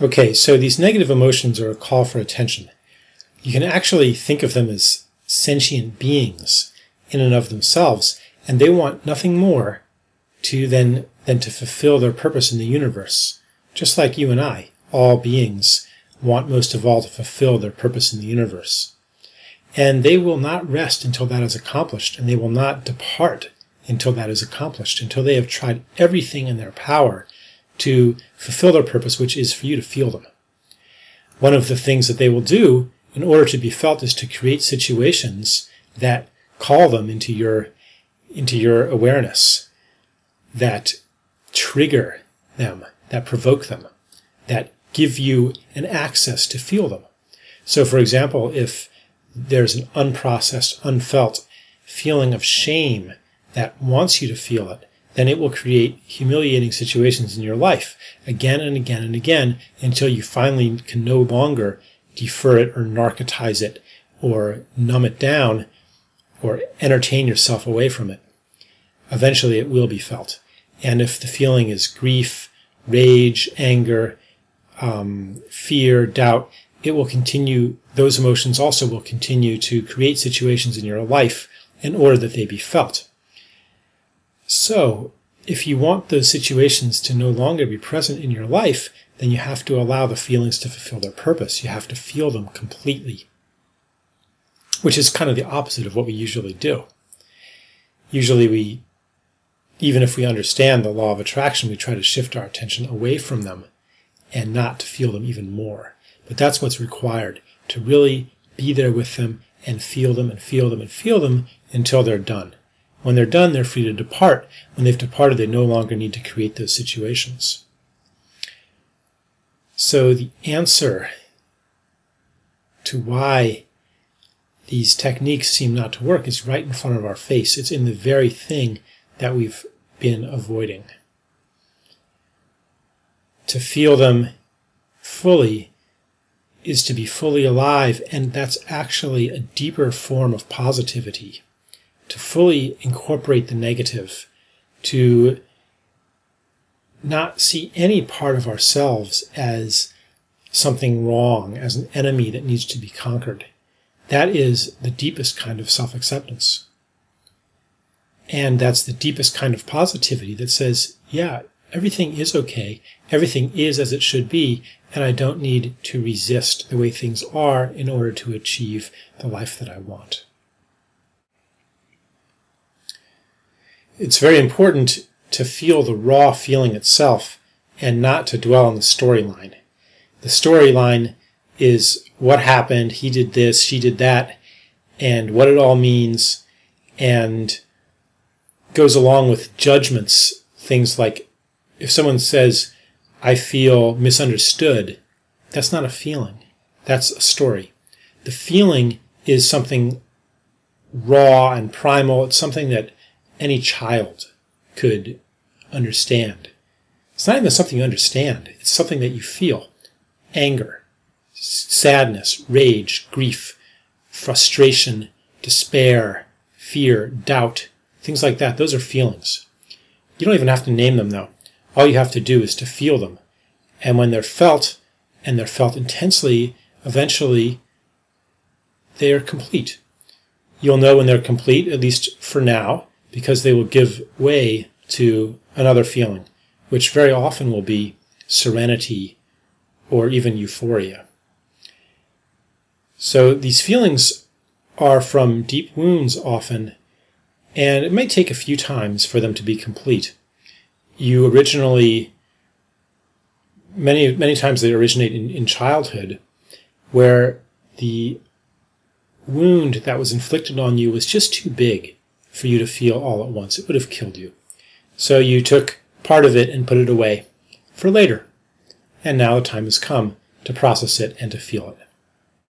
Okay, so these negative emotions are a call for attention. You can actually think of them as sentient beings in and of themselves, and they want nothing more than to fulfill their purpose in the universe. Just like you and I, all beings want most of all to fulfill their purpose in the universe. And they will not rest until that is accomplished, and they will not depart until that is accomplished, until they have tried everything in their power to fulfill their purpose, which is for you to feel them. One of the things that they will do in order to be felt is to create situations that call them into your awareness, that trigger them, that provoke them, that give you an access to feel them. So, for example, if there's an unprocessed, unfelt feeling of shame that wants you to feel it, then it will create humiliating situations in your life again and again and again until you finally can no longer defer it or narcotize it or numb it down or entertain yourself away from it. Eventually it will be felt. And if the feeling is grief, rage, anger, fear, doubt, it will continue, those emotions also will continue to create situations in your life in order that they be felt. So, if you want those situations to no longer be present in your life, then you have to allow the feelings to fulfill their purpose. You have to feel them completely, which is kind of the opposite of what we usually do. Usually even if we understand the law of attraction, we try to shift our attention away from them and not to feel them even more. But that's what's required, to really be there with them and feel them and feel them and feel them until they're done. When they're done, they're free to depart. When they've departed, they no longer need to create those situations. So the answer to why these techniques seem not to work is right in front of our face. It's in the very thing that we've been avoiding. To feel them fully is to be fully alive, and that's actually a deeper form of positivity. To fully incorporate the negative, to not see any part of ourselves as something wrong, as an enemy that needs to be conquered. That is the deepest kind of self-acceptance. And that's the deepest kind of positivity that says, yeah, everything is okay, everything is as it should be, and I don't need to resist the way things are in order to achieve the life that I want. It's very important to feel the raw feeling itself and not to dwell on the storyline. The storyline is what happened, he did this, she did that, and what it all means, and goes along with judgments. Things like, if someone says, I feel misunderstood, that's not a feeling. That's a story. The feeling is something raw and primal. It's something that any child could understand. It's not even something you understand. It's something that you feel. Anger, sadness, rage, grief, frustration, despair, fear, doubt, things like that. Those are feelings. You don't even have to name them, though. All you have to do is to feel them. And when they're felt, and they're felt intensely, eventually they are complete. You'll know when they're complete, at least for now, because they will give way to another feeling, which very often will be serenity or even euphoria. So these feelings are from deep wounds often, and it may take a few times for them to be complete. You originally, many times they originate in childhood, where the wound that was inflicted on you was just too big for you to feel all at once. It would have killed you. So you took part of it and put it away for later. And now the time has come to process it and to feel it.